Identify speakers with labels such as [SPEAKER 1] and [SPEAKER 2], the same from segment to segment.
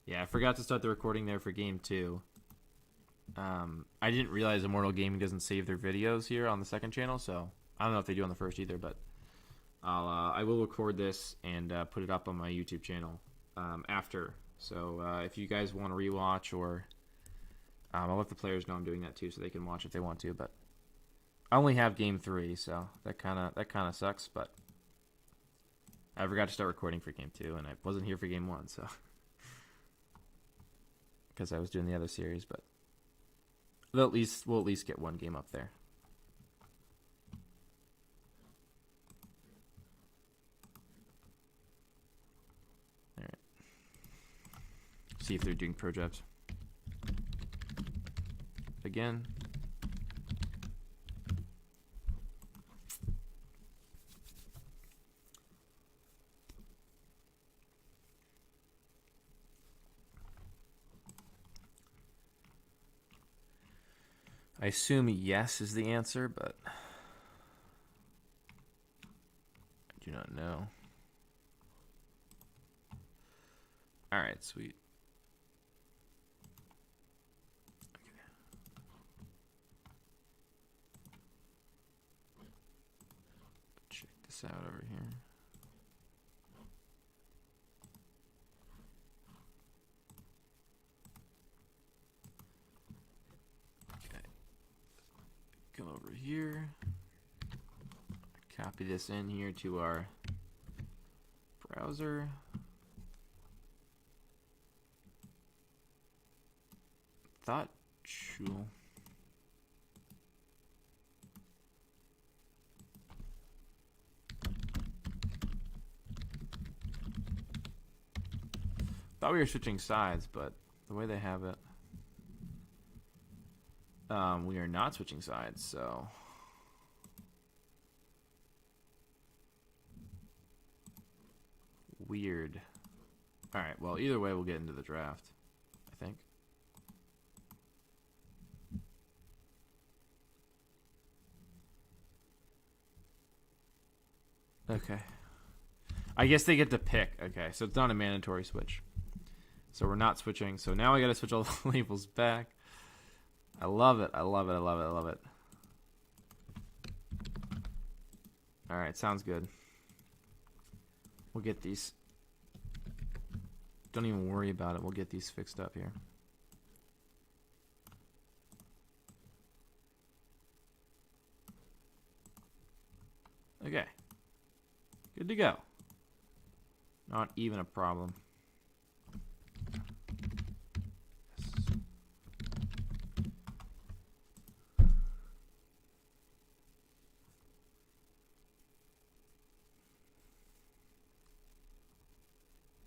[SPEAKER 1] Yeah, I forgot to start the recording there for game 2. I didn't realize Immortal Gaming doesn't save their videos here on the second channel, so I don't know if they do on the first either, but I will record this and put it up on my YouTube channel after. So if you guys want to rewatch, or I'll let the players know I'm doing that too, so they can watch if they want to. But I only have game 3, so that kind of sucks. But I forgot to start recording for game 2, and I wasn't here for game 1, so because I was doing the other series. But we'll at least get one game up there. All right. See if they're doing pro jabs again. I assume yes is the answer, but I do not know. All right, sweet. Okay. Check this out over here. Come over here, copy this in here to our browser. Thought Juul. Thought we were switching sides, but the way they have it, we are not switching sides, so weird. All right, well, either way, we'll get into the draft, I think. Okay. I guess they get to pick. Okay, so it's not a mandatory switch. So we're not switching. So now I got to switch all the labels back. I love it. I love it. I love it. I love it. All right, sounds good. We'll get these. Don't even worry about it. We'll get these fixed up here. Okay. Good to go. Not even a problem.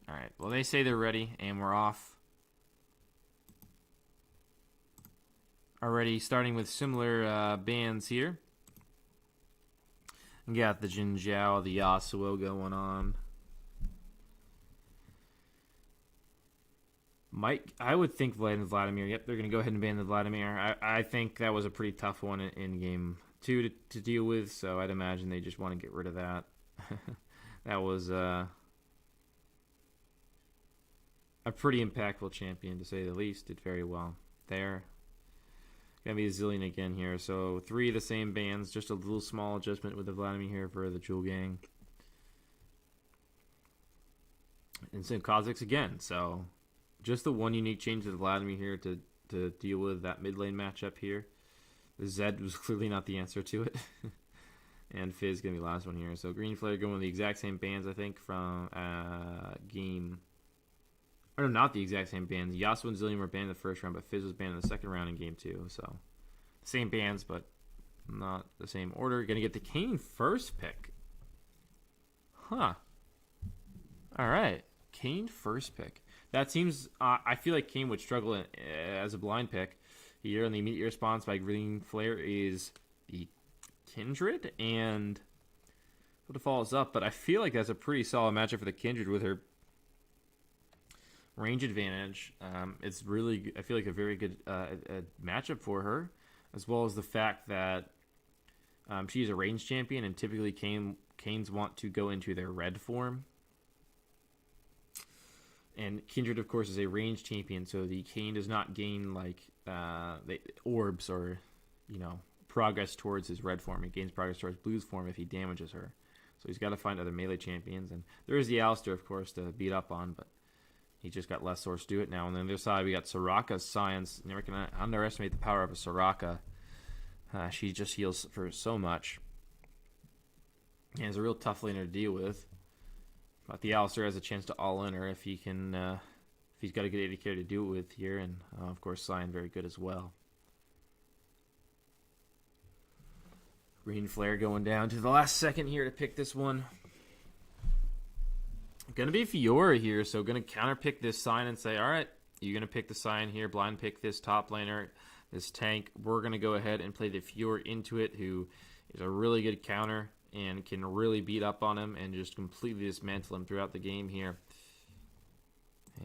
[SPEAKER 1] All right, well, they say they're ready, and we're off. Already starting with similar bands here. We got the Jin Zhao, the Yasuo going on. I would think Vladimir. Yep, they're going to go ahead and ban the Vladimir. I think that was a pretty tough one in game 2 to deal with, so I'd imagine they just want to get rid of that. That was a pretty impactful champion, to say the least. Did very well there. Gonna be a zillion again here. So 3 of the same bands, just a little small adjustment with the Vladimir here for the Juul gang. And so Kazakhs again. So just the one unique change to the Vladimir here to deal with that mid lane matchup here. The Zed was clearly not the answer to it. And Fizz gonna be the last one here. So Green Flare going with the exact same bands, I think, from game. Or not the exact same bands. Yasuo and Zillion were banned in the first round, but Fizz was banned in the second round in game 2. So same bands, but not the same order. Gonna get the Kane first pick. Huh. Alright. Kane first pick. That seems... I feel like Kane would struggle as a blind pick here, and the immediate response by Green Flare is the Kindred, and what follows up, but I feel like that's a pretty solid matchup for the Kindred with her range advantage. It's really, I feel like, a very good matchup for her, as well as the fact that she's a range champion, and typically Canes want to go into their red form. And Kindred, of course, is a range champion, so the Kane does not gain like orbs or, progress towards his red form. He gains progress towards blue's form if he damages her. So he's got to find other melee champions. And there is the Alistair, of course, to beat up on, but he just got less source to do it now. And then on the other side, we got Soraka's Science. Never can underestimate the power of a Soraka. She just heals for so much. And is a real tough laner to deal with. But the Alistair has a chance to all-in her if he can, if he's got a good AD carry to do it with here. And, of course, Sion very good as well. Green Flare going down to the last second here to pick this one. Gonna be Fiora here, so gonna counterpick this Sion and say, all right, you're gonna pick the Sion here, blind pick this top laner, this tank. We're gonna go ahead and play the Fiora into it, who is a really good counter and can really beat up on him and just completely dismantle him throughout the game here.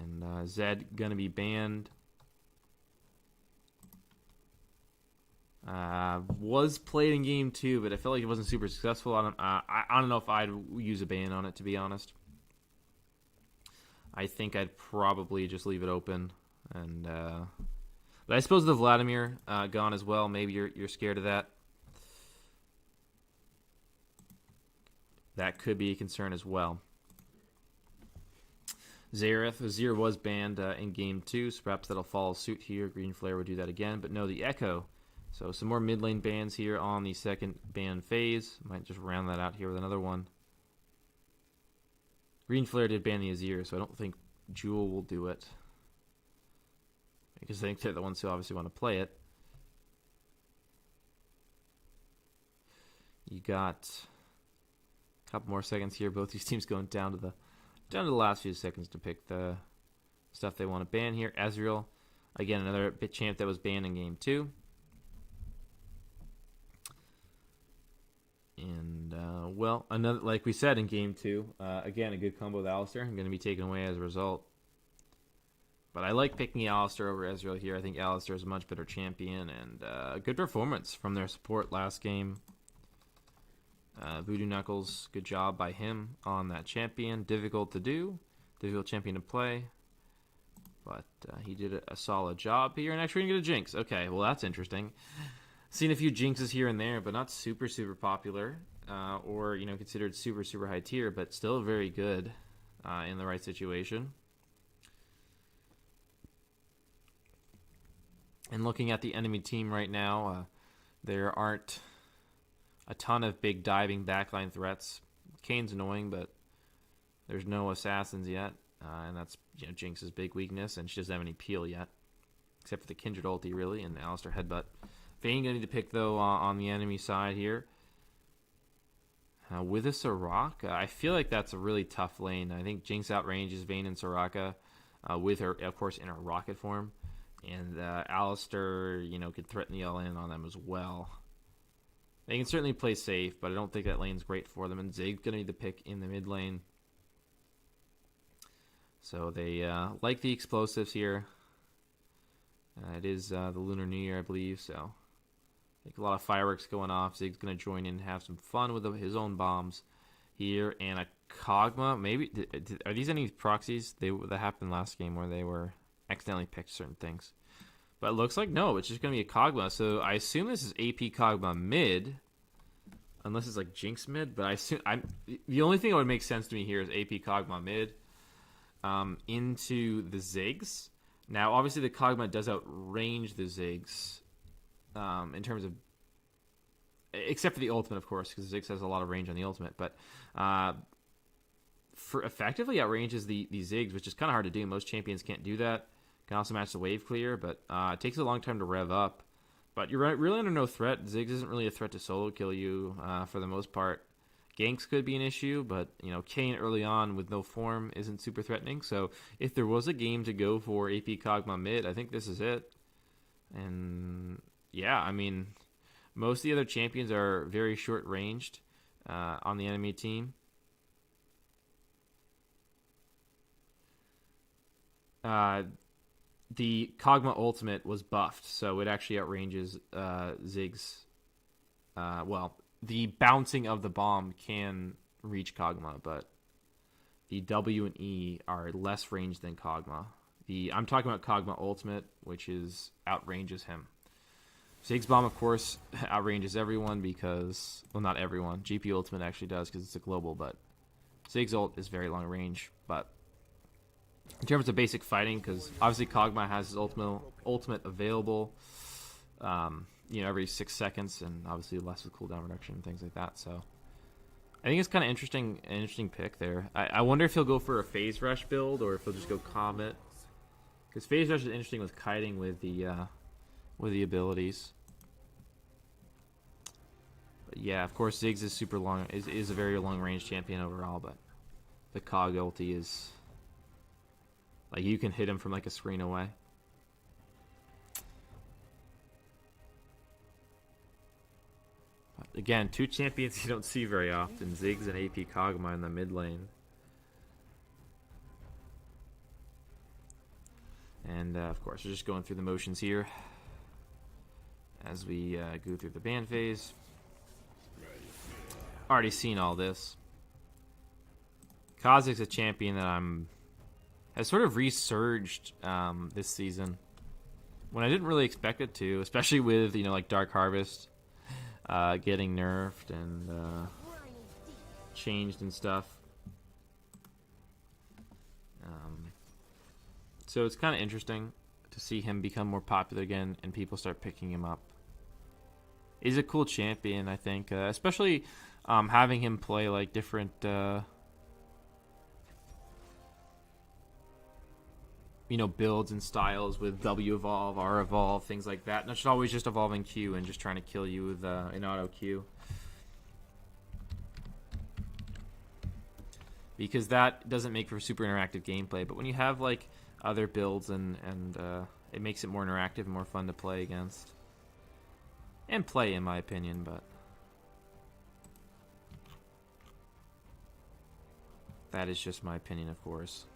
[SPEAKER 1] And Zed gonna be banned. Was played in game 2, but I felt like it wasn't super successful on him. I don't know if I'd use a ban on it, to be honest. I think I'd probably just leave it open. And but I suppose the Vladimir gone as well. Maybe you're scared of that. That could be a concern as well. Zareth, Azir was banned in game 2, so perhaps that'll follow suit here. Green Flare would do that again, but no, the Echo. So some more mid lane bans here on the second ban phase. Might just round that out here with another one. Green Flare did ban the Azir, so I don't think Juul will do it. Because I think they're the ones who obviously want to play it. You got a couple more seconds here. Both these teams going down to the last few seconds to pick the stuff they want to ban here. Ezreal, again, another bit champ that was banned in game 2. And, well, another, like we said in game 2, again, a good combo with Alistair. I'm going to be taken away as a result. But I like picking Alistair over Ezreal here. I think Alistair is a much better champion, and a good performance from their support last game. Voodoo Knuckles, good job by him on that champion. Difficult to do, difficult champion to play. But he did a solid job here, and actually going to get a Jinx. Okay, well, that's interesting. Seen a few Jinxes here and there, but not super, super popular. Or, considered super, super high tier, but still very good in the right situation. And looking at the enemy team right now, there aren't a ton of big diving backline threats. Kane's annoying, but there's no assassins yet. And that's Jinx's big weakness, and she doesn't have any peel yet. Except for the Kindred ulti, really, and the Alistair headbutt. Vayne going to need to pick, though, on the enemy side here. With a Soraka, I feel like that's a really tough lane. I think Jinx outranges Vayne and Soraka with her, of course, in her rocket form. And Alistair, could threaten the all-in on them as well. They can certainly play safe, but I don't think that lane's great for them. And Zig's going to need to pick in the mid lane. So they like the explosives here. It is the Lunar New Year, I believe, so I think a lot of fireworks going off. Zig's going to join in and have some fun with his own bombs here. And a Kog'Maw, maybe, are these any proxies that happened last game where they were accidentally picked certain things? But it looks like no, it's just going to be a Kog'Maw. So I assume this is AP Kog'Maw mid, unless it's like Jinx mid. But I assume the only thing that would make sense to me here is AP Kog'Maw mid into the Ziggs. Now, obviously, the Kog'Maw does outrange the Ziggs in terms of, except for the ultimate, of course, because Ziggs has a lot of range on the ultimate. But for effectively outranges the Ziggs, which is kind of hard to do. Most champions can't do that. Can also match the wave clear, but it takes a long time to rev up. But you're really under no threat. Ziggs isn't really a threat to solo kill you for the most part. Ganks could be an issue, but Kayn early on with no form isn't super threatening. So if there was a game to go for AP Kog'Maw mid, I think this is it. And yeah, I mean, most of the other champions are very short ranged on the enemy team. The Kog'Maw ultimate was buffed, so it actually outranges Ziggs. Well, the bouncing of the bomb can reach Kog'Maw, but the W and E are less ranged than Kog'Maw. I'm talking about Kog'Maw Ultimate, which is outranges him. Ziggs Bomb, of course, outranges everyone because, well, not everyone. GP Ultimate actually does because it's a global, but Ziggs Ult is very long range. But in terms of basic fighting, because obviously Kog'Maw has his ultimate available, every 6 seconds, and obviously less with cooldown reduction and things like that. So I think it's kind of an interesting pick there. I wonder if he'll go for a Phase Rush build or if he'll just go Comet, because Phase Rush is interesting with kiting with the abilities. But yeah, of course Ziggs is super long, is a very long range champion overall, but the Cog ulti is like you can hit him from like a screen away. But again, 2 champions you don't see very often, Ziggs and AP Kog'Maw in the mid lane. And of course, we're just going through the motions here as we go through the ban phase. Already seen all this. Kha'Zix's a champion that has sort of resurged this season when I didn't really expect it to, especially with like Dark Harvest getting nerfed and changed and stuff. So it's kind of interesting to see him become more popular again and people start picking him up. He's a cool champion, I think, especially having him play like different builds and styles with W evolve, R evolve, things like that. Not always just evolving Q and just trying to kill you with an auto Q, because that doesn't make for super interactive gameplay. But when you have like other builds and it makes it more interactive and more fun to play against and play, in my opinion. But that is just my opinion, of course.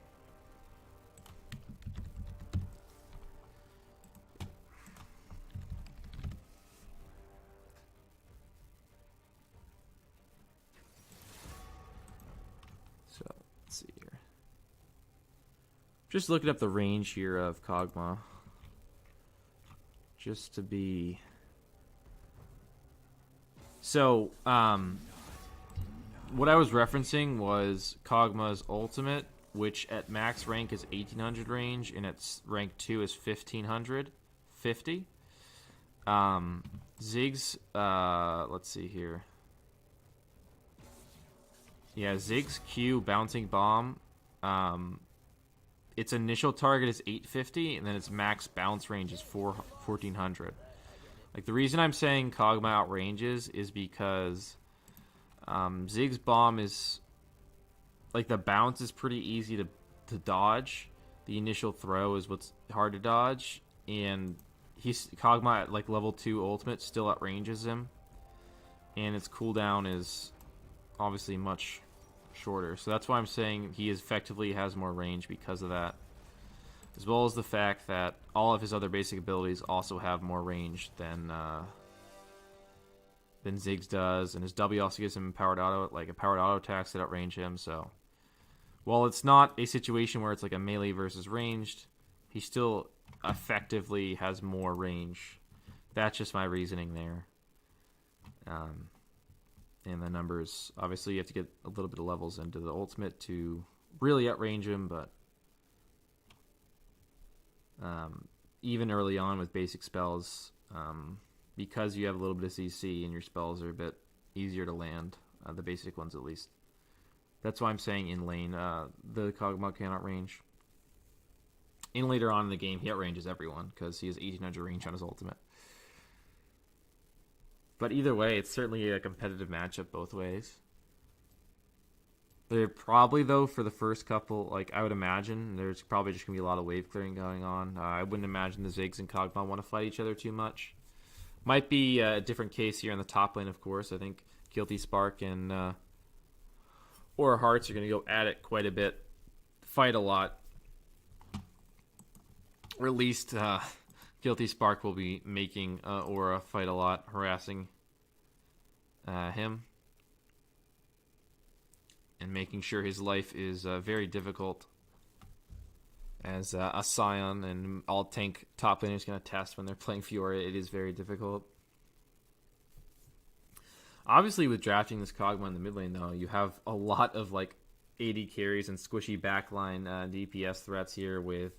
[SPEAKER 1] So let's see here. Just looking up the range here of Kog'Maw, just to be. So, what I was referencing was Kog'Maw's ultimate, which at max rank is 1800 range, and at rank 2 is 1550. Ziggs, let's see here. Yeah, Ziggs Q Bouncing Bomb, its initial target is 850, and then its max bounce range is 1400. Like, the reason I'm saying Kog'Maw outranges is because Ziggs Bomb is, like, the bounce is pretty easy to dodge. The initial throw is what's hard to dodge, and Kog'Maw at like level 2 ultimate still outranges him, and its cooldown is obviously much shorter. So that's why I'm saying he effectively has more range because of that, as well as the fact that all of his other basic abilities also have more range than Ziggs does, and his W also gives him a powered auto attacks that outrange him. So while it's not a situation where it's like a melee versus ranged, he still effectively has more range. That's just my reasoning there. And the numbers, obviously you have to get a little bit of levels into the ultimate to really outrange him, but even early on with basic spells, because you have a little bit of CC and your spells are a bit easier to land, the basic ones at least. That's why I'm saying in lane, the Kog'Maw can outrange. And later on in the game, he outranges everyone because he has 1800 range on his ultimate. But either way, it's certainly a competitive matchup both ways. They're probably, though, for the first couple, like, I would imagine, there's probably just going to be a lot of wave clearing going on. I wouldn't imagine the Ziggs and Kog'Maw want to fight each other too much. Might be a different case here in the top lane, of course. I think Guilty Spark and Aura Hearts are going to go at it quite a bit, fight a lot. Or at least Guilty Spark will be making Aura fight a lot, harassing him. and making sure his life is very difficult as a Scion, and all tank top laners going to test when they're playing Fiora. It is very difficult. Obviously, with drafting this Kog'Maw in the mid lane, though, you have a lot of like AD carries and squishy backline DPS threats here with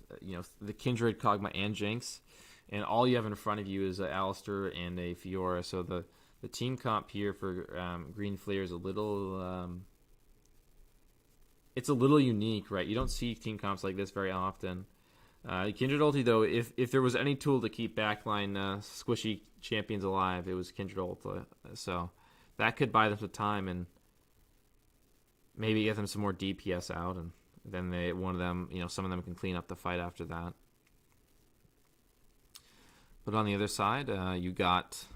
[SPEAKER 1] the Kindred, Kog'Maw, and Jinx, and all you have in front of you is Alistar and a Fiora. So the team comp here for Green Flare is a little it's a little unique, right? You don't see team comps like this very often. Kindred ulti, though, if there was any tool to keep backline squishy champions alive, it was Kindred ulti. So that could buy them some time and maybe get them some more DPS out, and then some of them can clean up the fight after that. But on the other side, you got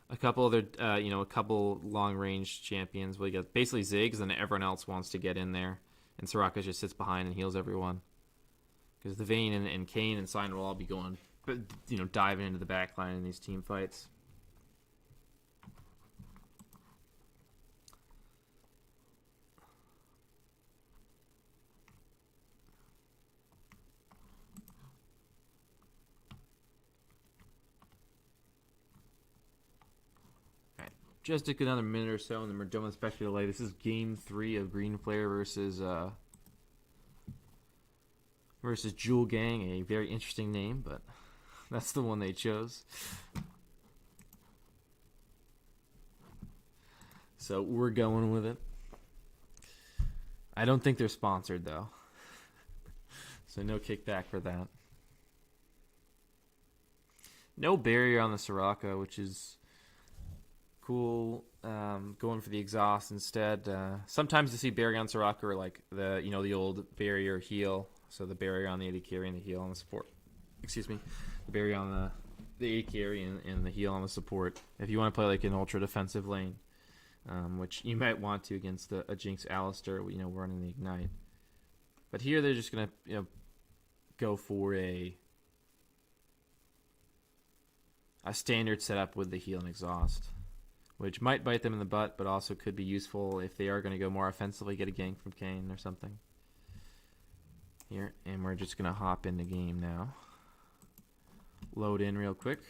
[SPEAKER 1] a couple other, a couple long-range champions. Well, you got basically Ziggs, and everyone else wants to get in there, and Soraka just sits behind and heals everyone. Because the Vayne and Kayn and Sign will all be going, diving into the backline in these team fights. Just take another minute or so, and then we're done with Spectre Delay. This is Game 3 of Green Flare versus Juul Gang. A very interesting name, but that's the one they chose. So we're going with it. I don't think they're sponsored, though. So no kickback for that. No barrier on the Soraka, which is cool. Going for the exhaust instead. Sometimes you see barrier on Soraka, or like the old barrier heal. So the barrier on the AD carry and the heal on the support. Excuse me. The barrier on the AD carry and the heal on the support. If you want to play like an ultra defensive lane, which you might want to against a Jinx Alistar, running the Ignite. But here they're just gonna go for a standard setup with the heal and exhaust, which might bite them in the butt, but also could be useful if they are going to go more offensively, get a gank from Kayn or something. Here, and we're just going to hop in the game now. Load in real quick.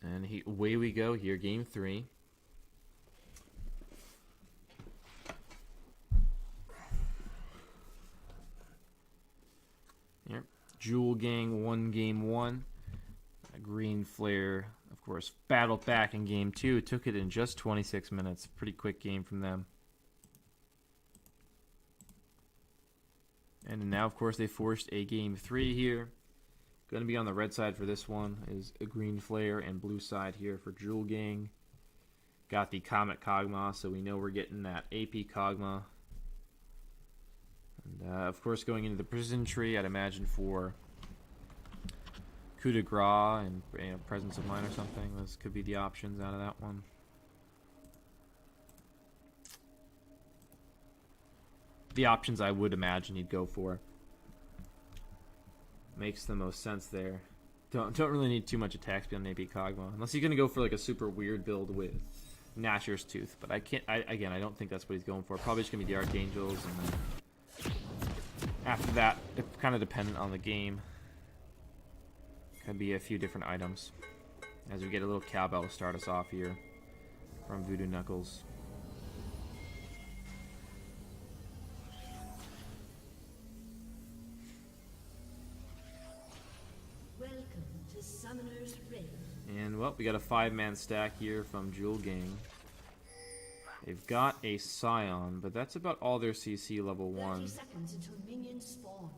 [SPEAKER 1] And away we go here, Game 3. Here, Juul Gang won Game 1. Green Flare, of course, battled back in Game 2. Took it in just 26 minutes. Pretty quick game from them. And now, of course, they forced a Game 3 here. Going to be on the red side for this one is a Green Flare, and blue side here for Juul Gang. Got the Comet Kog'Maw, so we know we're getting that AP Kog'Maw. And, of course, going into the Prison Tree, I'd imagine for Coup de Grace and Presence of Mind or something. Those could be the options out of that one. The options I would imagine he'd go for. Makes the most sense there. Don't really need too much attack speed on AP Kog'Maw, unless he's gonna go for like a super weird build with Nashor's Tooth. But I don't think that's what he's going for. Probably just gonna be the Archangels, and then after that, it's kind of dependent on the game. Could be a few different items. As we get a little cowbell to start us off here from Voodoo Knuckles. And, well, we got a 5-man stack here from Juul Gang. They've got a Scion, but that's about all their CC level 1.
[SPEAKER 2] 30 seconds until minions spawn.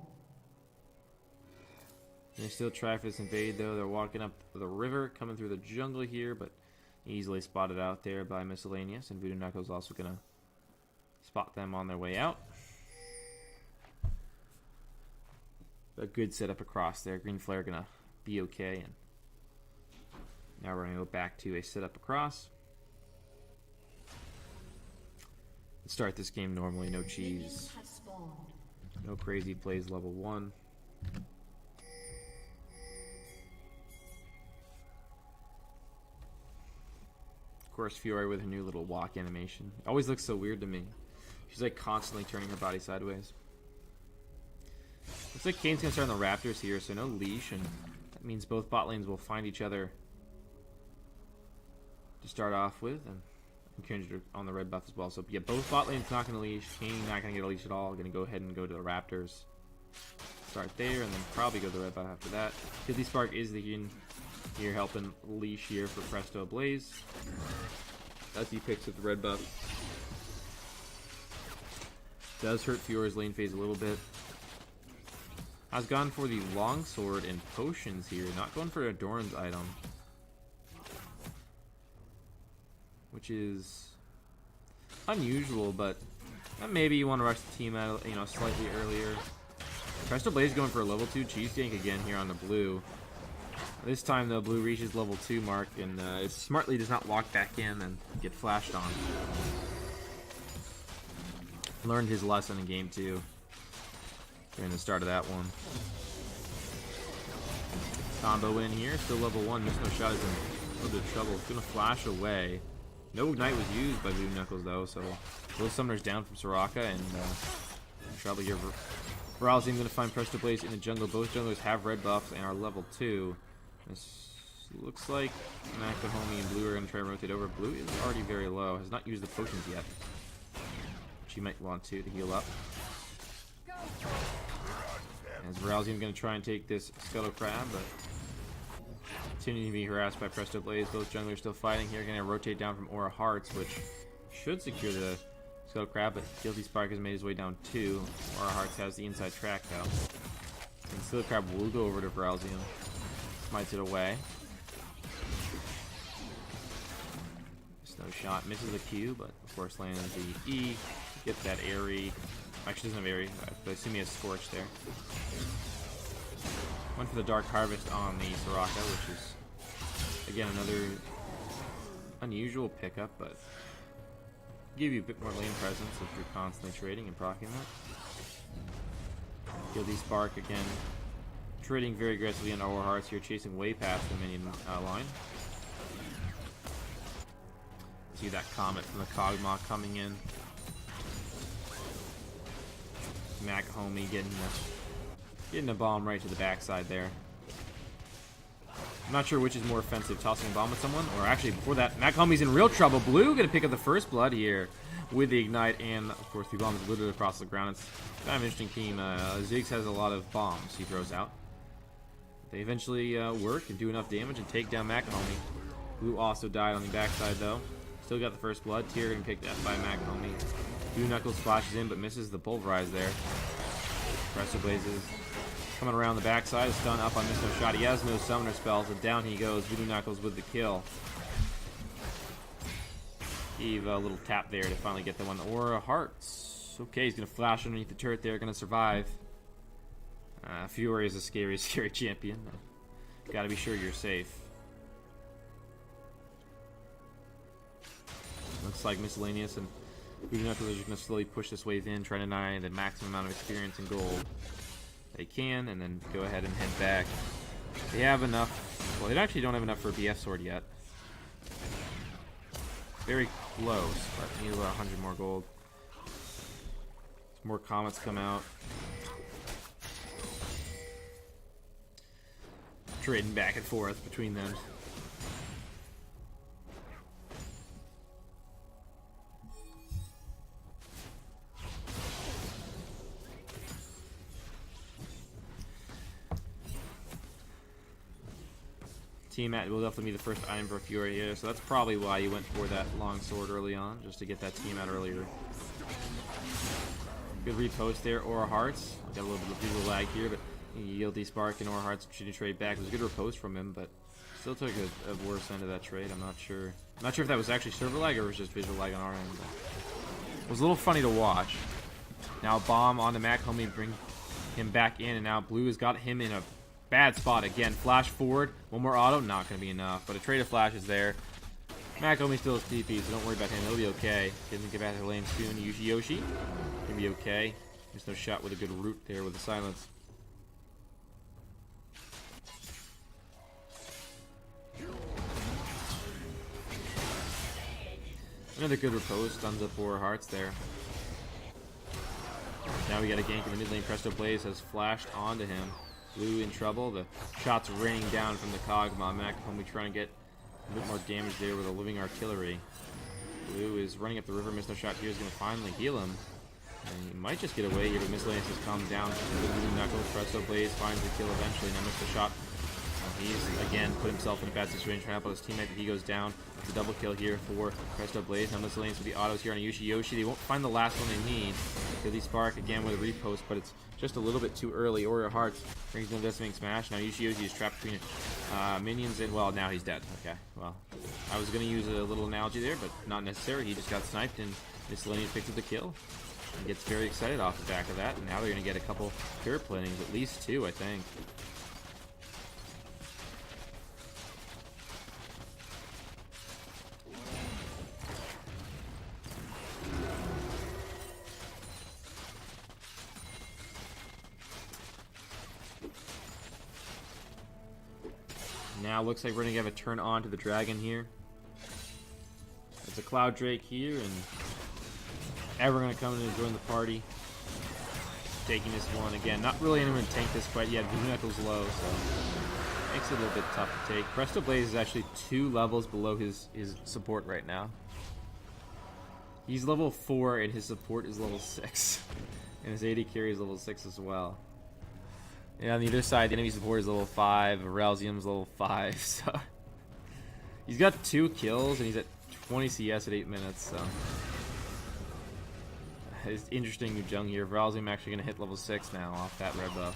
[SPEAKER 1] They still try for this invade, though. They're walking up the river, coming through the jungle here, but easily spotted out there by Miscellaneous. And Voodoo Knuckles also going to spot them on their way out. A good setup across there. Green Flare going to be okay, and now we're going to go back to a setup across. Let's start this game normally, no cheese. No crazy plays level 1. course, Fiore with her new little walk animation. Always looks so weird to me. She's like constantly turning her body sideways. Looks like Kane's gonna start on the Raptors here, so no leash, and that means both bot lanes will find each other to start off with, and Kendrick on the red buff as well. So yeah, both bot lanes not gonna leash. Kane not gonna get a leash at all. Gonna go ahead and go to the Raptors. Start there, and then probably go to the red buff after that. Guilty Spark is the here helping leash here for Presto Blaze as he picks up the red buff. Does hurt Fiore's lane phase a little bit. I was gone for the longsword and potions here, not going for Adorn's item, which is unusual, but maybe you want to rush the team out, you know, slightly earlier. Presto Blaze going for a level 2 cheese tank again here on the blue. This time though, blue reaches level 2 mark and it smartly does not walk back in and get flashed on. Learned his lesson in game 2 during the start of that one. Combo in here, still level 1. Miss No Shot is in a little bit of trouble. It's gonna flash away. No Ignite was used by Blue Knuckles though, so both summoners down from Soraka, and trouble here. Viral's even gonna find Presto Blaze in the jungle. Both junglers have red buffs and are level 2. This looks like Nakahome and Blue are gonna try and rotate over. Blue is already very low, has not used the potions yet. She might want to heal up. As Viral's even gonna try and take this Scuttle Crab, but continuing to be harassed by Presto Blaze. Both junglers still fighting here. Gonna rotate down from Aura Hearts, which should secure the Scuttle Crab, but Guilty Spark has made his way down 2. Aura Hearts has the inside track though. And Scuttle Crab will go over to Viralzium. Smites it away. Just no shot. Misses the Q, but of course lands the E. Gets that Airy. Actually doesn't have Airy, but I assume he has Scorch there. Went for the Dark Harvest on the Soraka, which is, again, another unusual pickup, but give you a bit more lane presence if you're constantly trading and proccing that. Guilty Spark again, trading very aggressively on Aura Hearts here, chasing way past the minion line. See that Comet from the Kog'Maw coming in. Nakahome getting a bomb right to the backside there. I'm not sure which is more offensive, tossing a bomb at someone, or actually before that, Nakahome's in real trouble. Blue gonna pick up the first blood here with the Ignite, and of course the bomb is littered across the ground. It's kind of an interesting team. Ziggs has a lot of bombs he throws out. They eventually work and do enough damage and take down Nakahome. Blue also died on the backside though. Still got the first blood. Tyr getting picked up by Nakahome. Blue Knuckles splashes in but misses the Pulverize there. Presto Blazes coming around the backside. Stun up on Miss No Shot. He has no summoner spells, and down he goes. Blue Knuckles with the kill. Eve a little tap there to finally get the one. Aura Hearts. Okay, he's gonna flash underneath the turret there. Gonna survive. Fiore is a scary, scary champion. Gotta be sure you're safe. Looks like Miscellaneous and Blue Knuckles are just going to slowly push this wave in, try to deny the maximum amount of experience and gold they can, and then go ahead and head back. They have enough. Well, they actually don't have enough for a BF sword yet. Very close, but need about 100 more gold. Some more comets come out. Trading back and forth between them. Tiamat will definitely be the first item for Fiore here, so that's probably why you went for that long sword early on, just to get that Tiamat earlier. Good repost there, Aura Hearts. Got a little bit of visual lag here, but Guilty Spark and Aura Hearts shooting trade back. It was a good repost from him, but still took a worse end of that trade. I'm not sure. I'm not sure if that was actually server lag or it was just visual lag on our end. It was a little funny to watch. Now bomb on the Nakahome, bring him back in, and now Blue has got him in a bad spot again. Flash forward. One more auto. Not going to be enough. But a trade of flashes there. Nakahome still has TP, so don't worry about him. He'll be okay. Doesn't get back to the lane soon. Yoshi can be okay. There's no shot with a good root there with the silence. Another good repose, stuns up 4 hearts there. Now we got a gank in the mid lane. Presto Blaze has flashed onto him. Blue in trouble. The shots raining down from the Kog'Maw. Macahomey trying to get a bit more damage there with a living artillery. Blue is running up the river. Missed no shot here is going to finally heal him. And he might just get away here, but Miscellaneous has come down. The Knuckles. Presto Blaze finds the kill eventually. Now missed the shot. He's again put himself in a bad situation, trying to help his teammate, but he goes down. It's a double kill here for Presto Blaze. Now Miscellaneous with the autos here on a Yoshi. They won't find the last one they need. Guilty Spark again with a repost, but it's just a little bit too early. Aura Hearts brings in Decimating Smash. Now Yoshi is trapped between minions, and well, now he's dead. Okay, well, I was going to use a little analogy there, but not necessary. He just got sniped, and Miscellaneous picks up the kill. He gets very excited off the back of that, and now they're going to get a couple turret plantings, at least 2, I think. Now looks like we're going to have a turn on to the dragon here. It's a Cloud Drake here, and everyone going to come in and join the party. Taking this one again. Not really anyone to tank this quite yet. Voodoo Knuckles low, so makes it a little bit tough to take. Presto Blaze is actually 2 levels below his support right now. He's level 4, and his support is level 6. And his AD carry is level 6 as well. And on the other side, the enemy support is level 5, Ralzium's level 5, so he's got 2 kills and he's at 20 CS at 8 minutes, so it's interesting new jung here. Ralzium actually gonna hit level 6 now off that red buff.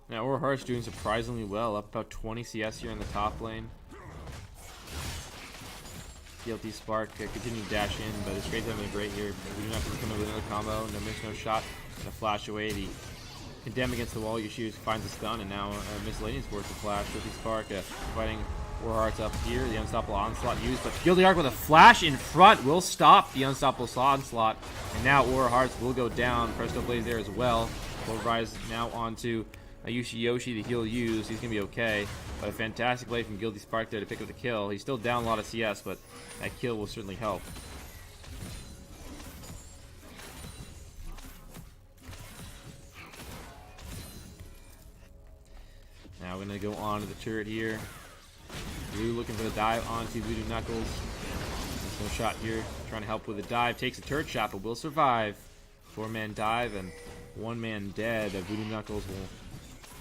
[SPEAKER 1] Now Aura Heart's doing surprisingly well, up about 20 CS here in the top lane. Guilty Spark continue to dash in, but it's great having a great here. We do have to come in with another combo. No miss, no shot. Gonna flash away. The condemn against the wall. Yoshi finds a stun, and now Miscellaneous force the flash. Guilty Spark fighting War Hearts up here. The Unstoppable Onslaught used, but Guilty Arc with a flash in front will stop the Unstoppable Onslaught. And now War Hearts will go down. Presto Blaze there as well. Will rise now onto Yoshi, the heal used. He's going to be okay. But a fantastic play from Guilty Spark there to pick up the kill. He's still down a lot of CS, but that kill will certainly help. Now we're going to go on to the turret here. Blue looking for the dive onto Voodoo Knuckles. There's no shot here. Trying to help with the dive. Takes a turret shot, but will survive. 4-man dive and 1-man dead. Voodoo Knuckles will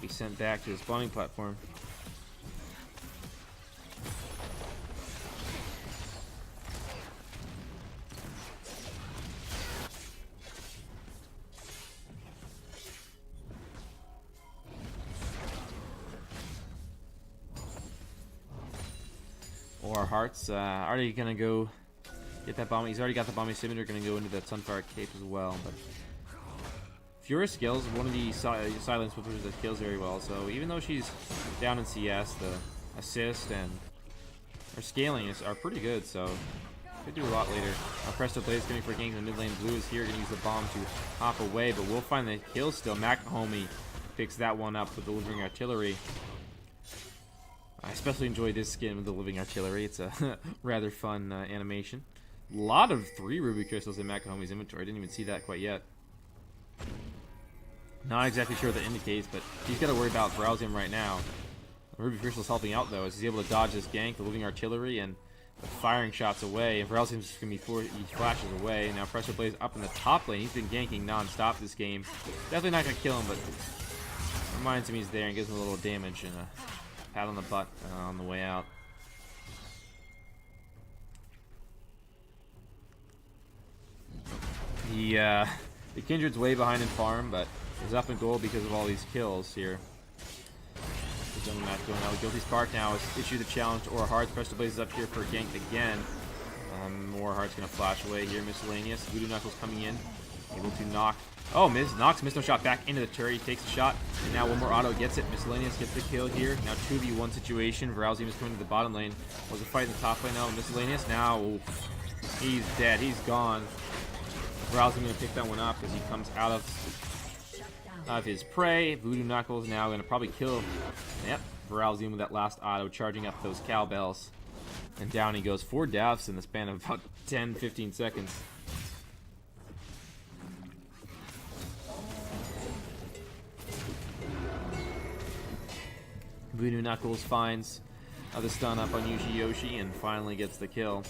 [SPEAKER 1] be sent back to the spawning platform. Or Hearts already gonna go get that bomb. He's already got the bombing scimitar. Gonna go into that Sunfire Cape as well. But Fury skills, one of the silence whippers that kills very well. So even though she's down in CS, the assist and her scaling are pretty good. So could do a lot later. Presto Blaze going for a gank in the mid lane. Blue is here, gonna use the bomb to hop away, but we'll find the kill still. Macahomey picks that one up with the Living Artillery. I especially enjoy this skin with the Living Artillery. It's a rather fun animation. A lot of 3 Ruby Crystals in Macahomey's inventory. I didn't even see that quite yet. Not exactly sure what that indicates, but he's got to worry about Ralzium right now. Ruby Crystal's helping out, though, as he's able to dodge this gank, the Living Artillery, and firing shots away. If Ralzium's just going to be he flashes away. Now Presto Blaze up in the top lane. He's been ganking non-stop this game. Definitely not going to kill him, but reminds him he's there and gives him a little damage and a pat on the butt on the way out. The Kindred's way behind in farm, but is up in gold because of all these kills here. There's only match going on. Guilty Spark now has issued the challenge to Aura Hearts. Presto Blaze is up here for a gank again. Aura Hearts going to flash away here. Miscellaneous. Voodoo Knuckles coming in. Able to knock. Oh, knocks missed no shot back into the turret. He takes a shot, and now one more auto gets it. Miscellaneous gets the kill here. Now 2v1 situation. Ralzium is coming to the bottom lane. Was a fight in the top lane now. Miscellaneous now. Oof, he's dead. He's gone. Ralzium going to pick that one up as he comes out of of his prey. Voodoo Knuckles now going to probably kill, yep, Varalzium with that last auto, charging up those cowbells. And down he goes. 4 deaths in the span of about 10-15 seconds. Voodoo Knuckles finds the stun up on Yushi Yoshi and finally gets the kill.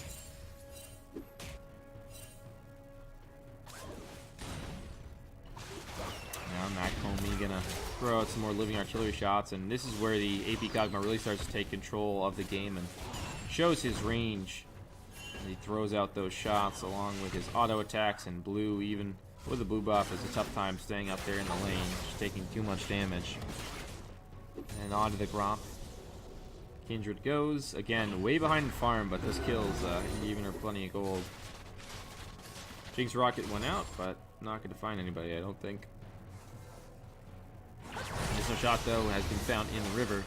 [SPEAKER 1] Now Nakomi gonna throw out some more living artillery shots, and this is where the AP Kog'Maw really starts to take control of the game and shows his range. And he throws out those shots along with his auto attacks, and Blue, even with the blue buff, has a tough time staying up there in the lane, just taking too much damage. And onto the Gromp. Kindred goes, again, way behind the farm, but those kills giving her plenty of gold. Jinx Rocket went out, but not going to find anybody, I don't think. Missile Shot, though, has been found in the river.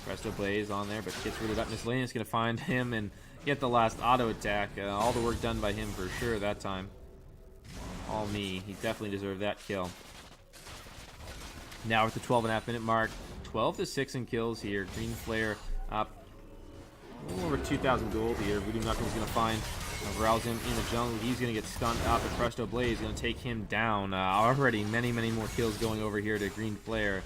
[SPEAKER 1] Presto Blaze on there, but gets rid of that. Miscellaneous going to find him and get the last auto attack. All the work done by him for sure that time. All me. He definitely deserved that kill. Now at the 12.5 minute mark, 12-6 in kills here. Green Flare up a little over 2,000 gold here. Voodoo Knuckles going to find Varalzium in the jungle. He's going to get stunned up, and Presto Blaze is going to take him down. Already many more kills going over here to Green Flare.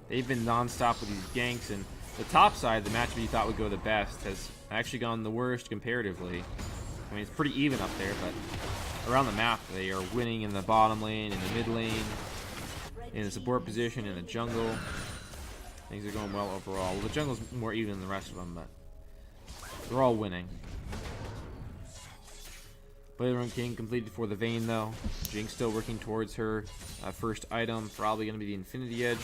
[SPEAKER 1] They've been non-stop with these ganks, and the top side, the matchup you thought would go the best, has actually gone the worst comparatively. I mean, it's pretty even up there, but around the map, they are winning in the bottom lane, in the mid lane, in the support position, in the jungle. Things are going well overall. Well, the jungle's more even than the rest of them, but they're all winning. Blade Run King completed for the Vayne, though. Jinx still working towards her first item, probably going to be the Infinity Edge.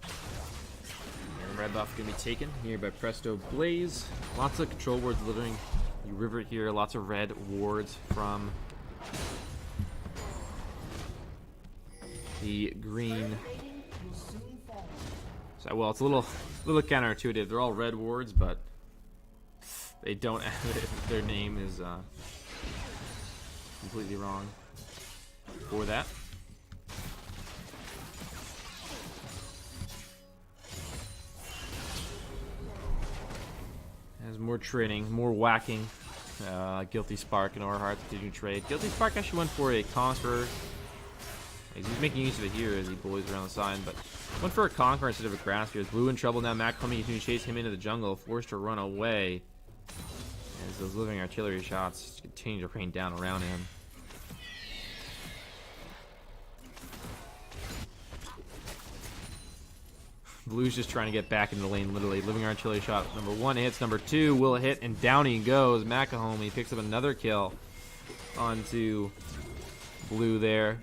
[SPEAKER 1] And red buff going to be taken here by Presto Blaze. Lots of control wards delivering the river here. Lots of red wards from the green. So, well, it's a little counterintuitive. They're all red wards, but they don't. Their name is completely wrong for that. Has more trading, more whacking. Guilty Spark and Orhart continue to trade. Guilty Spark actually went for a Conqueror. He's making use of it here as he bullies around the side, but went for a Conqueror instead of a Grass Spear. Blue in trouble now. Mac coming to chase him into the jungle, forced to run away as those living artillery shots continue to rain down around him. Blue's just trying to get back in the lane, literally. Living artillery shot number 1 hits, number 2 will hit, and down he goes. Macahomey picks up another kill onto Blue there.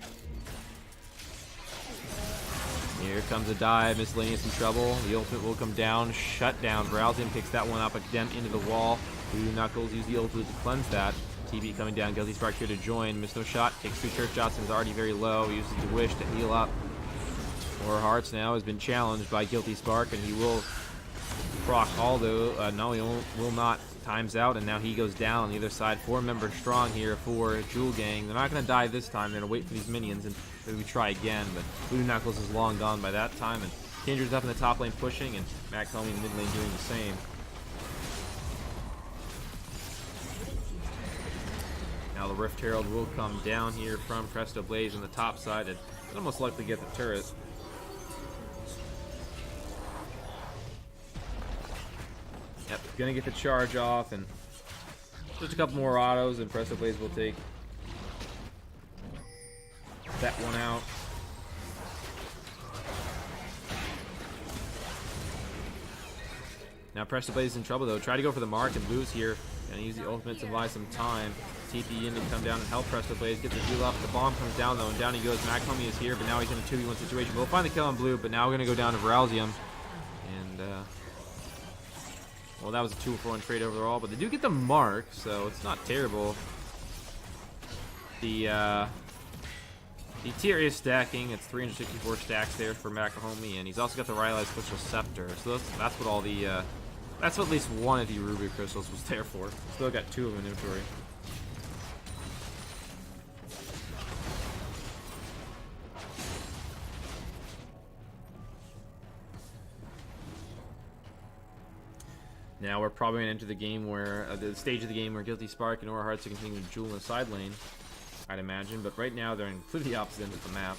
[SPEAKER 1] Here comes a dive. Miscellaneous in trouble. The ultimate will come down. Shut down. Varalzium picks that one up. A dem into the wall. Voodoo Knuckles use the ultimate to cleanse that. TB coming down. Guilty Spark here to join. Miss no shot. Takes 2 church shots and is already very low. Uses the wish to heal up. Or Hearts now has been challenged by Guilty Spark, and he will proc Aldo. No, he will not. Times out, and now he goes down on the other side. 4 members strong here for Juul Gang. They're not going to die this time. They're going to wait for these minions and maybe try again, but Voodoo Knuckles is long gone by that time, and Kindred's up in the top lane pushing, and Mac Homie in the mid lane doing the same. Now the Rift Herald will come down here from Presto Blaze on the top side, and it'll most likely get the turret. Yep, gonna get the charge off, and just a couple more autos, and Presto Blaze will take that one out. Now Presto Blaze is in trouble though. Try to go for the mark and lose here. Gonna use the ultimate to buy some time. TP in to come down and help Presto Blaze. Get the Juul up. The bomb comes down though, and down he goes. Mac Homie is here, but now he's in a 2v1 situation. We'll find the kill on Blue, but now we're gonna go down to Varalzium. And well, that was a 2-for-1 trade overall, but they do get the mark, so it's not terrible. The tier is stacking. It's 364 stacks there for Macahomey, and he's also got the Rylai's Crystal Scepter. So that's what all the that's what at least one of the Ruby Crystals was there for. Still got 2 of them in inventory. Now we're probably going to enter the game where, the stage of the game where Guilty Spark and Aura Hearts are continuing to Juul in the side lane, I'd imagine. But right now they're in completely opposite ends of the map.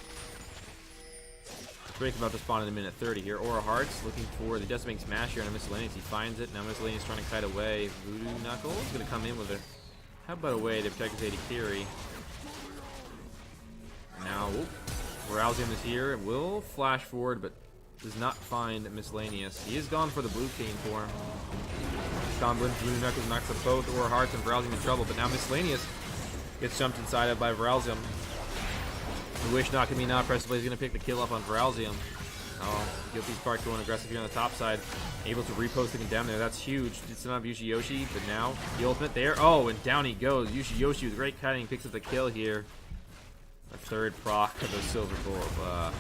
[SPEAKER 1] Drake about to spawn in a minute 30 here. Aura Hearts looking for the Decimating Smash here on a Miscellaneous. He finds it. Now Miscellaneous trying to kite away. Voodoo Knuckle is going to come in with a... How about a way to protect his AD carry? Now, Rousing is here. It will flash forward, but does not find Miscellaneous. He is gone for the blue cane for him. Goblin, Voodoo Knuckles knocks up both Aura Hearts and Rousing in trouble, but now Miscellaneous gets jumped inside of by Varalzium. The Wish not gonna be now. Presto is gonna pick the kill up on Varalzium. Oh, Guilty Spark going aggressive here on the top side. Able to repost the Condemn there. That's huge. It's not Yoshiyoshi, but now the ultimate there. Oh, and down he goes. Yoshiyoshi with great cutting picks up the kill here. A third proc of the Silver Bolt.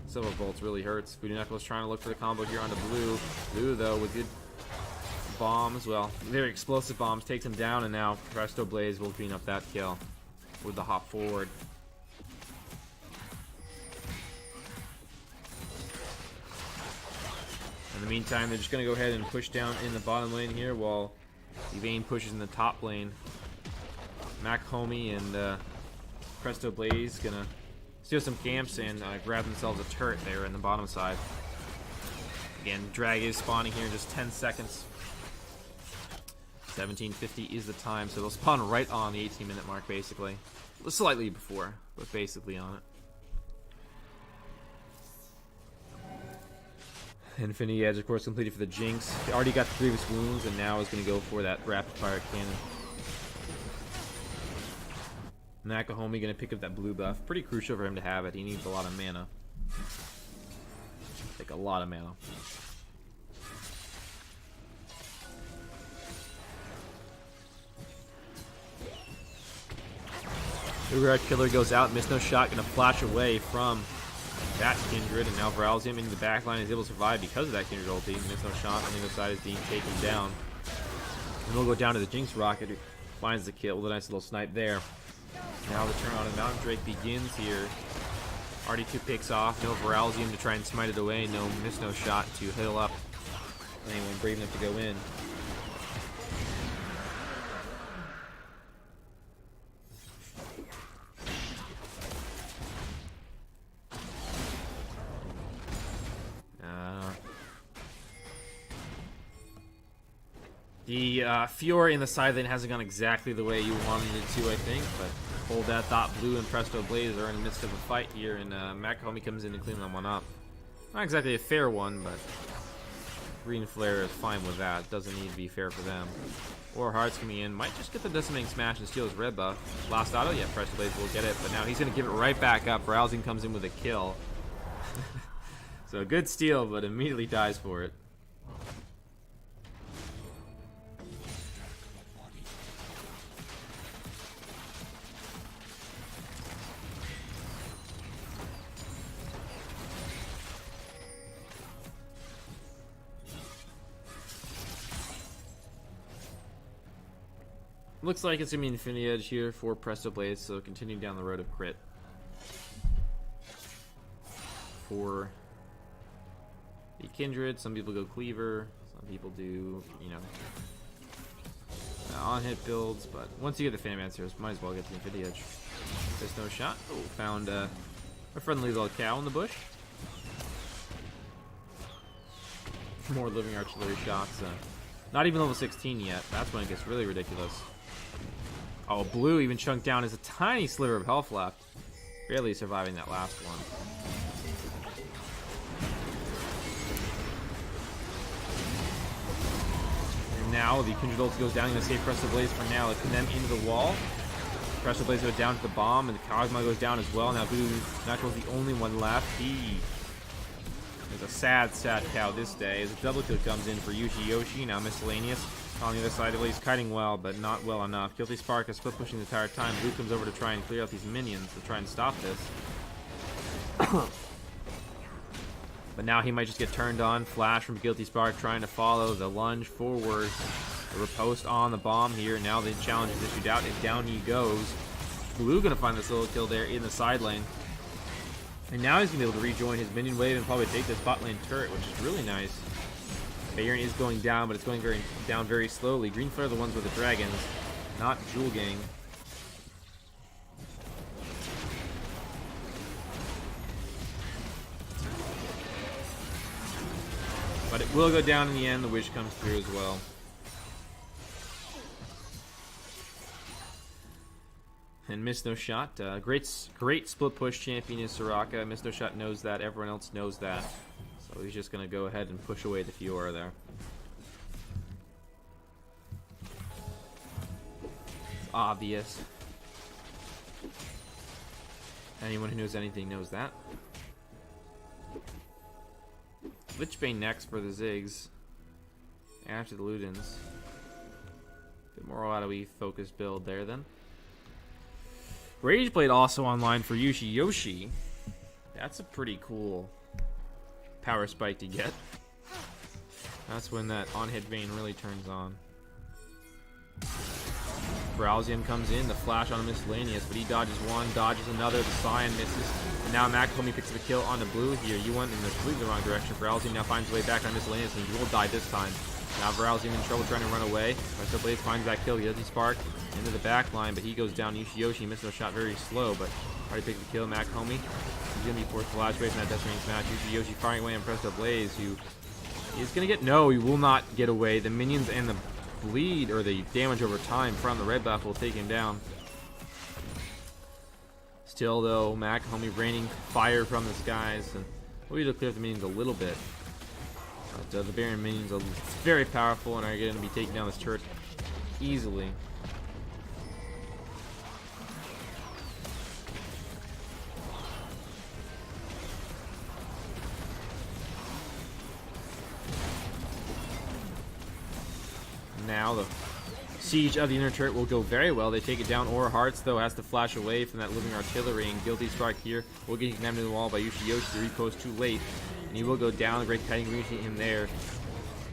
[SPEAKER 1] Silver Bolts really hurts. Voodoo Knuckles trying to look for the combo here on the blue. Blue, though, with good bombs. Well, very explosive bombs. Takes him down, and now Presto Blaze will clean up that kill with the hop forward. In the meantime, they're just going to go ahead and push down in the bottom lane here while Yvain pushes in the top lane. Mac Homie and Presto Blaze going to steal some camps and grab themselves a turret there in the bottom side. Again, Drag is spawning here in just 10 seconds. 17:50 is the time, so they'll spawn right on the 18-minute mark, basically. Slightly before, but basically on it. Infinity Edge, of course, completed for the Jinx. He already got the Grievous Wounds, and now is going to go for that Rapid Fire Cannon. Nakahomi going to pick up that blue buff. Pretty crucial for him to have it. He needs a lot of mana. Like a lot of mana. Ugarat Killer goes out. Miss No Shot going to flash away from that Kindred, and now Varalzium into the backline is able to survive because of that Kindred ulti. Miss No Shot on the other side is being taken down. And we'll go down to the Jinx Rocket, who finds the kill with a nice little snipe there. Now the turn on the Mountain Drake begins here. RD2 picks off. No Varalzium to try and smite it away. No Miss No Shot to heal up anyone brave enough to go in. The Fiora in the side lane hasn't gone exactly the way you wanted it to, I think, but hold that thought. Blue and Presto Blaze are in the midst of a fight here, and Macahomi comes in to clean that one up. Not exactly a fair one, but Green Flare is fine with that. Doesn't need to be fair for them. Or Hearts coming in. Might just get the Decimating Smash and steal his red buff. Last auto? Yeah, Presto Blaze will get it, but now he's going to give it right back up. Rousing comes in with a kill. So a good steal, but immediately dies for it. Looks like it's going to be Infinity Edge here for Presto Blaze, so continuing down the road of crit. For the Kindred, some people go Cleaver, some people do, you know, on-hit builds, but once you get the Phantom Answers, might as well get the Infinity Edge. There's no shot. Oh, found a friendly little cow in the bush. More living artillery shots. Not even level 16 yet. That's when it gets really ridiculous. Oh, blue even chunked down as a tiny sliver of health left. Barely surviving that last one. And now the Kindred ult goes down. Going to save Presto Blaze for now. Let's condemn into the wall. Presto Blaze goes down to the bomb, and the Cosmo goes down as well. Now Voodoo Knuckles the only one left. He is a sad, sad cow this day. As a double kill comes in for Yoshiyoshi. Now Miscellaneous on the other side. Well, he's kiting well, but not well enough. Guilty Spark is split pushing the entire time. Blue comes over to try and clear out these minions to try and stop this. But now he might just get turned on. Flash from Guilty Spark trying to follow the lunge forward. The riposte on the bomb here. Now the challenge is issued out, and down he goes. Blue gonna find this little kill there in the side lane. And now he's gonna be able to rejoin his minion wave and probably take this bot lane turret, which is really nice. Baron is going down, but it's going down very slowly. Green Flare are the ones with the dragons, not Juul Gang. But it will go down in the end. The wish comes through as well. And Miss No Shot. Great split push champion is Soraka. Miss No Shot knows that. Everyone else knows that. So he's just going to go ahead and push away the Fiora there. It's obvious. Anyone who knows anything knows that. Lichbane next for the Ziggs. After the Ludens. Bit more AoE focused build there then. Rage Blade also online for Yoshi. That's a pretty cool power spike to get. That's when that on-hit vein really turns on. Browsium comes in, the flash on a Miscellaneous, but he dodges one, dodges another, the Scion misses. And now Macomie picks the kill on the blue here. You went in the completely wrong direction. Browsium now finds his way back on Miscellaneous, and he will die this time. Now Browsium in trouble trying to run away. Resto Blaze finds that kill. He doesn't spark into the back line, but he goes down. Yoshi missed no shot very slow, but already picked the kill. Macomie. He's going to be forced to latch away from that Death Range match. Yoshi firing away on Presto Blaze, who is going to get... No, he will not get away. The minions and the bleed, or the damage over time from the red buff will take him down. Still, though, Macomie raining fire from the skies, and we'll need to clear up the minions a little bit. But the Baron minions are very powerful and are going to be taking down this turret easily. Now the siege of the inner turret will go very well. They take it down. Aura Hearts, though, has to flash away from that living artillery, and Guilty Spark here will get connected to the wall by Yoshi. The repost too late, and he will go down. The great kiting green him there.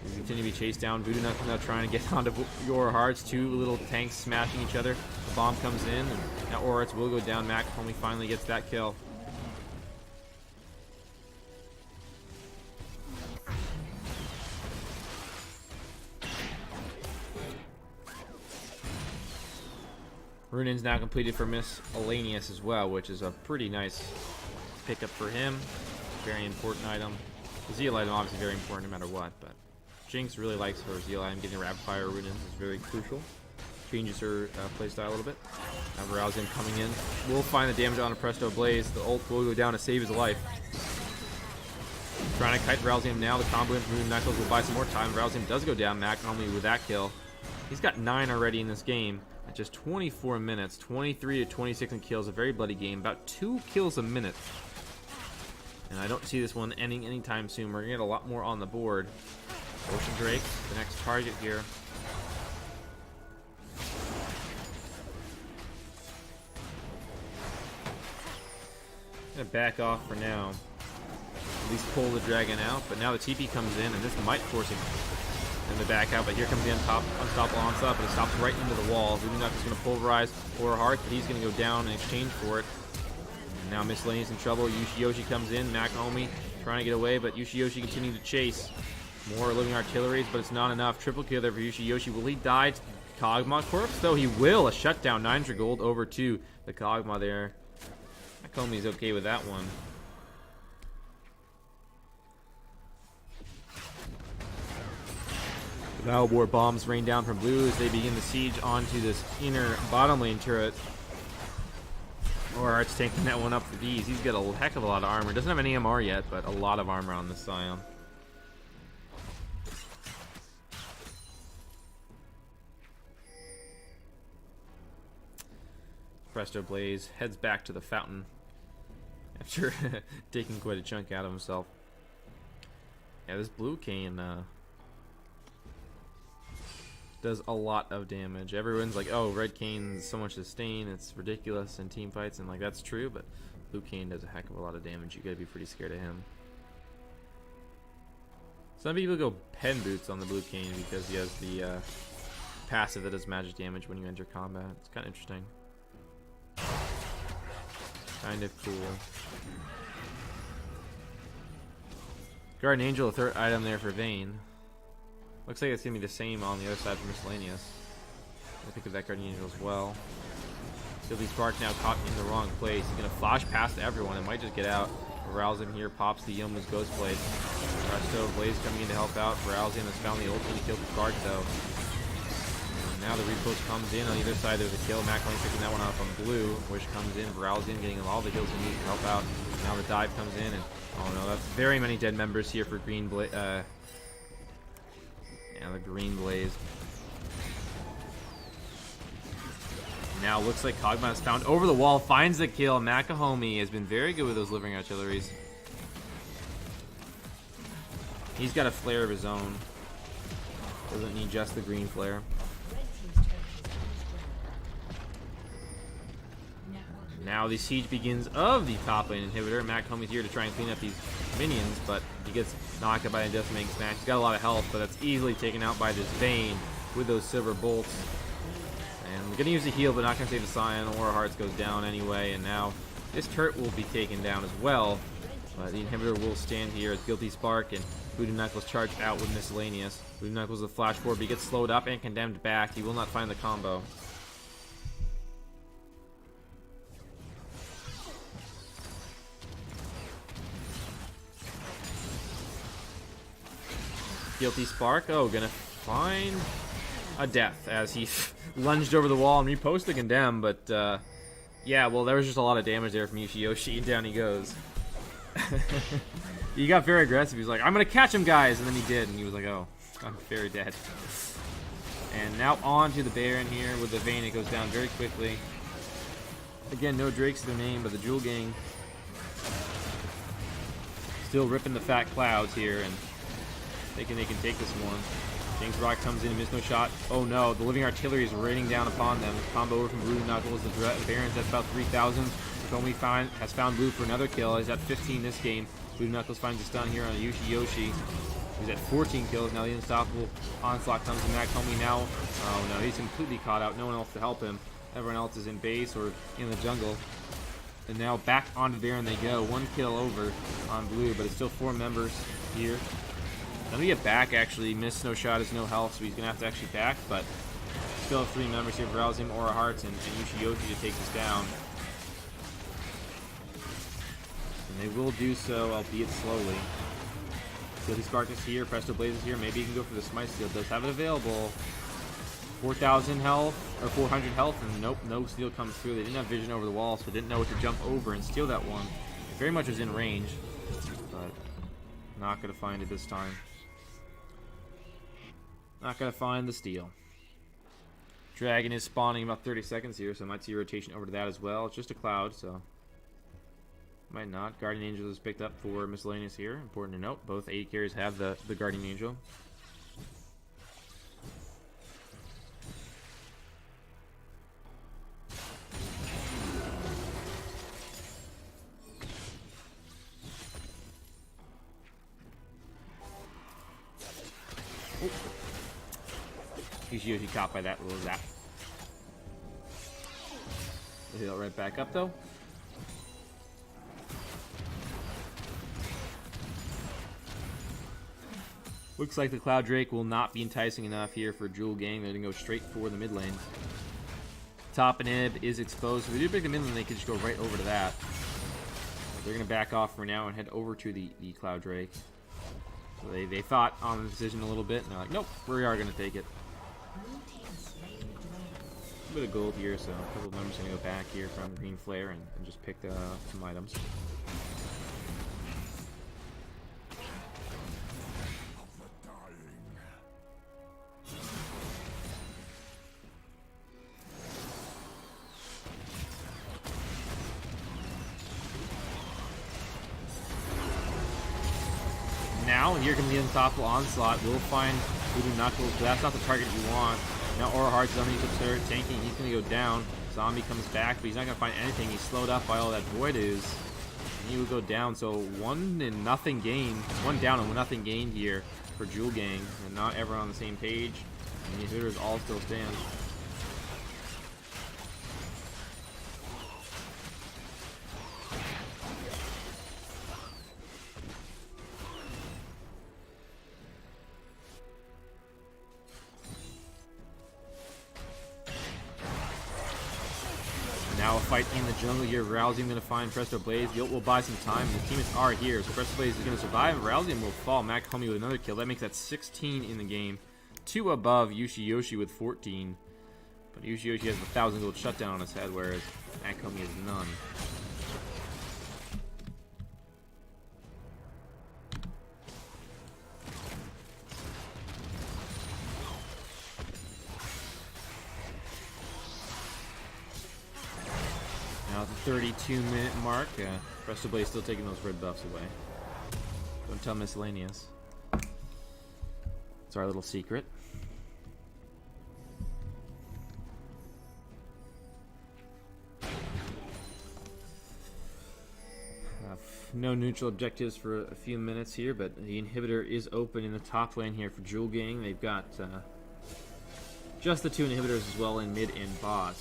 [SPEAKER 1] He'll continue to be chased down. Voodoo now trying to get onto Aura Hearts. Two little tanks smashing each other. The bomb comes in, and now Aura Hearts will go down. Macomie finally gets that kill. Runin's now completed for Miscellaneous as well, which is a pretty nice pickup for him. Very important item. The Zeal item obviously very important no matter what, but Jinx really likes her Zeal item. Getting Rapid Fire Runin is very crucial. Changes her playstyle a little bit. Now Browsium coming in. Will find the damage on a Presto Blaze. The ult will go down to save his life. Trying to kite Browsium now. The combo in from Rune Knuckles will buy some more time. Browsium does go down. Macomie with that kill. He's got 9 already in this game. At just 24 minutes, 23 to 26 in kills, a very bloody game, about 2 kills a minute. And I don't see this one ending anytime soon. We're going to get a lot more on the board. Ocean Drake, the next target here. Going to back off for now. At least pull the dragon out, but now the TP comes in, and this might force him in the back out, but here comes the unstoppable onslaught, but it stops right into the wall. Voodoo Knuckles is going to pulverize Aura Heart, but he's going to go down in exchange for it. And now Miscellaneous in trouble. Yoshi comes in. Macomie trying to get away, but Yoshi continues to chase. More living artilleries, but it's not enough. Triple kill there for Yoshi. Will he die to Kog'Maw corpse? Though he will. A shutdown. 900 gold over to the Kog'Maw there. Macomie's okay with that one. Battleboard bombs rain down from blue as they begin the siege onto this inner bottom lane turret. Aura Heart's taking that one up for these. He's got a heck of a lot of armor. Doesn't have any MR yet, but a lot of armor on this Scion. Presto Blaze heads back to the fountain after taking quite a chunk out of himself. Yeah, this blue cane does a lot of damage. Everyone's like, oh, red cane's so much sustain, it's ridiculous in team fights, and like that's true, but blue cane does a heck of a lot of damage. You gotta be pretty scared of him. Some people go pen boots on the blue cane because he has the passive that does magic damage when you enter combat. It's kind of interesting. Kind of cool. Guardian Angel, a third item there for Vayne. Looks like it's going to be the same on the other side for Miscellaneous. I pick up that Guardian Angel as well. Guilty Spark now caught in the wrong place. He's going to flash past everyone and might just get out. Varalzian here pops the Yomu's Ghost Blade. Resto Blaze coming in to help out. Varalzian has found the ultimate to kill the Spark though. And now the repost comes in on either side. There's a kill. Macklane picking that one up on blue, which comes in. Varalzian getting all the kills he needs to help out. Now the dive comes in, and oh no, that's very many dead members here for Green Blaze. Yeah, the Green Blaze. Now looks like Kog'Maw is found over the wall, finds the kill. Makahomi has been very good with those living artilleries. He's got a flare of his own. Doesn't need just the green flare. Now the siege begins of the top lane inhibitor. Makahomi's here to try and clean up these minions, but he gets knocked out by a Deathmaking Smash. He's got a lot of health, but that's easily taken out by this Vayne with those silver bolts. And we're going to use the heal, but not going to save the Scion. Aura Hearts goes down anyway, and now this turret will be taken down as well. But the inhibitor will stand here as Guilty Spark and Voodoo Knuckles charge out with Miscellaneous. Voodoo Knuckles with a flash forward, but he gets slowed up and condemned back. He will not find the combo. Guilty Spark, oh, gonna find a death as he lunged over the wall and reposted the condemn, but yeah, well, there was just a lot of damage there from Yoshi, and down he goes. He got very aggressive. He was like, I'm gonna catch him, guys, and then he did, and he was like, oh, I'm very dead. And now on to the Baron here with the Vayne. It goes down very quickly. Again, no Drakes to their name, but the Juul gang still ripping the fat clouds here, and thinking they can take this one. James Rock comes in and missed no shot. Oh no, the living artillery is raining down upon them. Combo over from Voodoo Knuckles. The Baron's at about 3,000. Komi has found Blue for another kill. He's at 15 this game. Voodoo Knuckles finds a stun here on Yoshi. He's at 14 kills. Now the unstoppable onslaught comes in. Komi now. Oh no, he's completely caught out. No one else to help him. Everyone else is in base or in the jungle. And now back onto Baron they go. One kill over on Blue, but it's still 4 members here. Let me get back, actually. Missed no shot is no health, so he's going to have to actually back, but still have 3 members here. Varalzian, Aura Hearts, and Yoshi to take this down. And they will do so, albeit slowly. Guilty Spark is here, Presto Blaze is here. Maybe he can go for the Smite Steel. Does have it available. 4,000 health, or 400 health, and nope, no steel comes through. They didn't have vision over the wall, so they didn't know what to jump over and steal that one. It very much was in range, but not going to find it this time. Not going to find the steal. Dragon is spawning about 30 seconds here, so I might see a rotation over to that as well. It's just a cloud, so might not. Guardian Angel is picked up for Miscellaneous here. Important to note, both AD carriers have the Guardian Angel. He's usually caught by that little zap. He'll right back up though. Looks like the Cloud Drake will not be enticing enough here for Juul gang. They're gonna go straight for the mid lane. Top inhib is exposed. So if they do pick the mid lane, they could just go right over to that. They're gonna back off for now and head over to the Cloud Drake. So they thought on the decision a little bit, and they're like, nope, we are gonna take it. A bit of gold here, so a couple of members are going to go back here from Green Flare and just pick some items. Now, here comes the unstoppable onslaught. We'll find Voodoo Knuckles, but that's not the target you want. Now Aura Hearts is underneath the turret, tanking. He's going to go down. Zombie comes back, but he's not going to find anything. He's slowed up by all that Void is. And he will go down. So 1-0 gain. 1 down and 1-0 gain here for Juul gang. And not everyone on the same page. And the inhibitors all still stand. fight in the jungle here. Ralzium going to find Presto Blaze. The ult will buy some time. The teammates are here, so Presto Blaze is going to survive. Ralzium will fall. Mac Homie with another kill. That makes that 16 in the game. 2 above Yoshi with 14. But Yoshi has a 1,000 gold shutdown on his head, whereas Mac Homie has none. Now at the 32-minute mark, Presto Blaze still taking those red buffs away. Don't tell Miscellaneous. It's our little secret. No neutral objectives for a few minutes here, but the inhibitor is open in the top lane here for Juul Gang. They've got just the 2 inhibitors as well in mid and bot.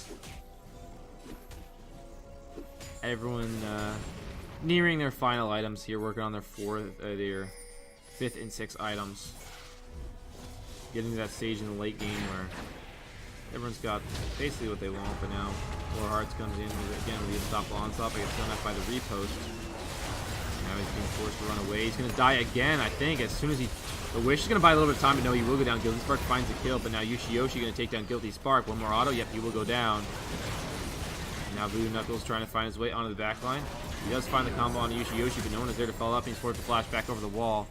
[SPEAKER 1] Everyone nearing their final items here, working on their 5th and 6th items. Getting to that stage in the late game where everyone's got basically what they want, but now War Hearts comes in again with the unstoppable onslaught, but gets done up by the repost. Now he's being forced to run away. He's going to die again, I think, as soon as he... The Wish is going to buy a little bit of time, but no, he will go down. Guilty Spark finds the kill, but now Yoshi going to take down Guilty Spark. One more auto, yep, he will go down. And now Voodoo Knuckles trying to find his way onto the back line. He does find the combo on Yoshi, but no one is there to follow up, and he's forced to flash back over the wall.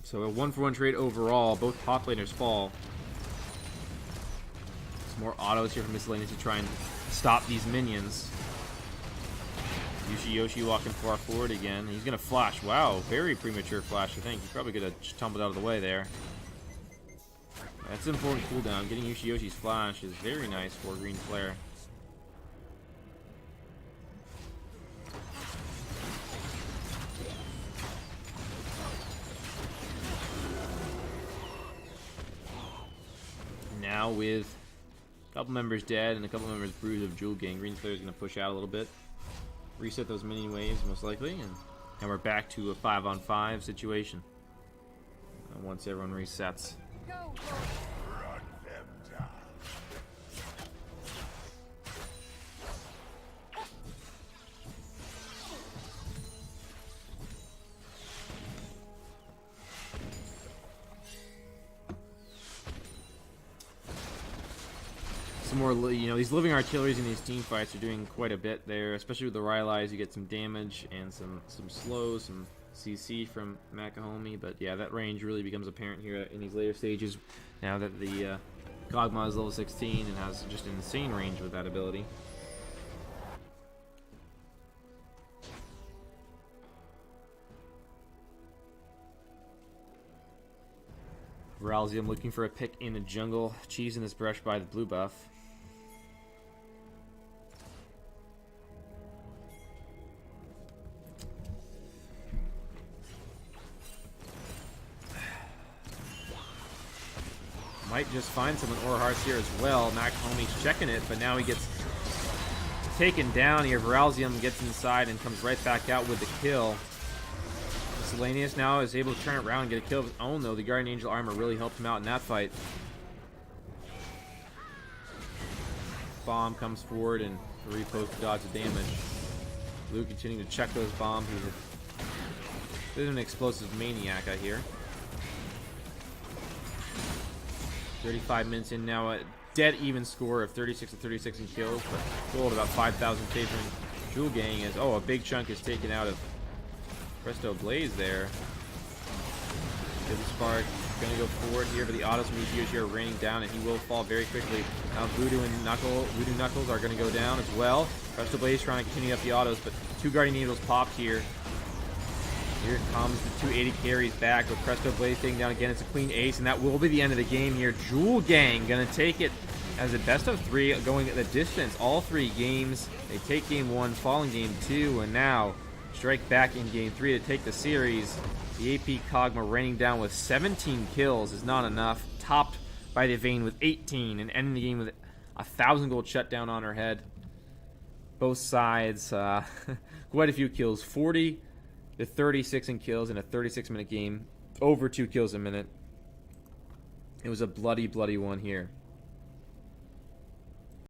[SPEAKER 1] So a 1-for-1 trade overall. Both top laners fall. Some more autos here from Miscellaneous to try and stop these minions. Yoshi walking far forward again. He's going to flash. Wow, very premature flash, I think. He probably could have just tumbled out of the way there. That's an important cooldown. Getting Yoshi's flash is very nice for green flare. Now with a couple members dead and a couple members bruised of Juul Gang, green flare is going to push out a little bit. Reset those mini waves most likely, and now we're back to a 5-on-5 situation. Once everyone resets. Some more, these living artilleries in these team fights are doing quite a bit there, especially with the Rylai's. You get some damage and some slows, some CC from Makahomie, but yeah, that range really becomes apparent here in these later stages now that the Kog'Maw is level 16 and has just an insane range with that ability. Ralzium looking for a pick in the jungle, cheesing this brush by the blue buff. Might just find someone or Hearts here as well. Makahomie's checking it, but now he gets taken down here. Ralzium gets inside and comes right back out with the kill. Miscellaneous now is able to turn around and get a kill of his own, though. The Guardian Angel armor really helped him out in that fight. Bomb comes forward and the repost to dodge the damage. Blue continuing to check those bombs. He's an explosive maniac, I hear. 35 minutes in now, a dead even score of 36-36 in kills, but still at about 5,000 favoring Juul Gang as, a big chunk is taken out of Presto Blaze there. Guilty Spark going to go forward here, but the autos from Yoshi are raining down, and he will fall very quickly. Now Voodoo Knuckles are going to go down as well. Presto Blaze trying to continue up the autos, but 2 Guardian Angels popped here. Here comes the 280 carries back with Presto Blaze taking down again. It's a clean ace, and that will be the end of the game here. Juul Gang going to take it as a best of 3, going the distance all 3 games. They take game 1, fall in game 2, and now strike back in game 3 to take the series. The AP Kog'Maw raining down with 17 kills is not enough, topped by the Vayne with 18, and ending the game with 1,000 gold shutdown on her head. Both sides, quite a few kills, 40 to 36 in kills in a 36-minute game, over 2 kills a minute. It was a bloody, bloody one here.